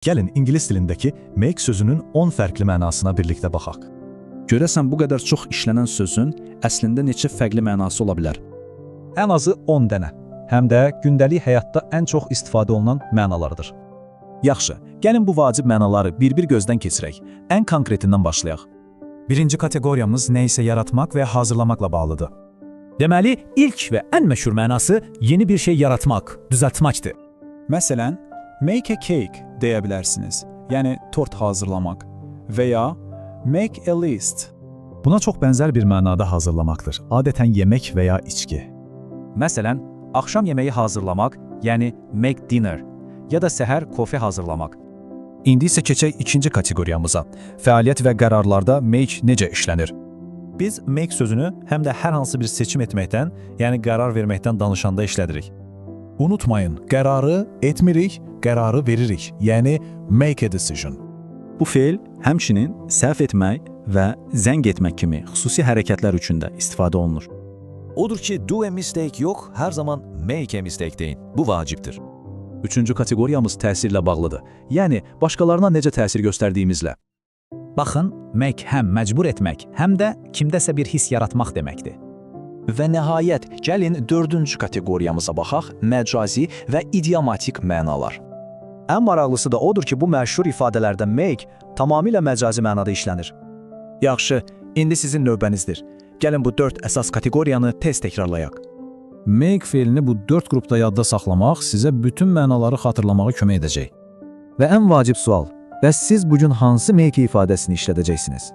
Gəlin ingilis dilindəki make sözünün 10 fərqli mənasına birlikdə baxaq. Görəsən bu qədər çox işlənən sözün əslində neçə fərqli mənası ola bilər? Ən azı 10 dənə. Həm də gündəlik həyatda ən çox istifadə olunan mənalardır. Yaxşı, gəlin bu vacib mənaları bir-bir gözdən keçirək. Ən konkretindən başlayaq. Birinci kateqoriyamız nə isə yaratmaq və hazırlamaqla bağlıdır. Deməli, ilk və ən məşhur mənası yeni bir şey yaratmaq, düzəltməkdir. Məsələn, make a cake deyə bilərsiniz, yəni tort hazırlamaq və ya make a list. Buna çox bənzər bir mənada hazırlamaqdır. Adətən yemək və ya içki. Məsələn, axşam yeməyi hazırlamaq, yəni make dinner ya da səhər kofe hazırlamaq. İndi isə keçək ikinci kateqoriyamıza. Fəaliyyət və qərarlarda make necə işlənir? Biz make sözünü həm də hər hansı bir seçim etməkdən, yəni qərar verməkdən danışanda işlədirik. Unutmayın, qərarı etmirik, qərarı veririk, yəni make a decision. Bu fe'l həmçinin səhv etmək və zəng etmək kimi xüsusi hərəkətlər üçün də istifadə olunur. Odur ki, do a mistake yox, hər zaman make a mistake deyin. Bu vacibdir. Üçüncü kateqoriyamız təsirlə bağlıdır. Yəni, başqalarına necə təsir göstərdiyimizlə. Baxın, make həm məcbur etmək, həm də kimdəsə bir his yaratmaq deməkdir. Və nəhayət, gəlin dördüncü kateqoriyamıza baxaq, məcazi və idiomatik mənalar. Ən maraqlısı da odur ki, bu məşhur ifadələrdə make tamamilə məcazi mənada işlənir. Yaxşı, indi sizin növbənizdir. Gəlin bu 4 əsas kateqoriyanı tez təkrarlayaq. Make fe'lini bu 4 qrupda yadda saxlamaq sizə bütün mənaları xatırlamağa kömək edəcək. Və ən vacib sual, bəs siz bugün hansı make ifadəsini işlədəcəksiniz?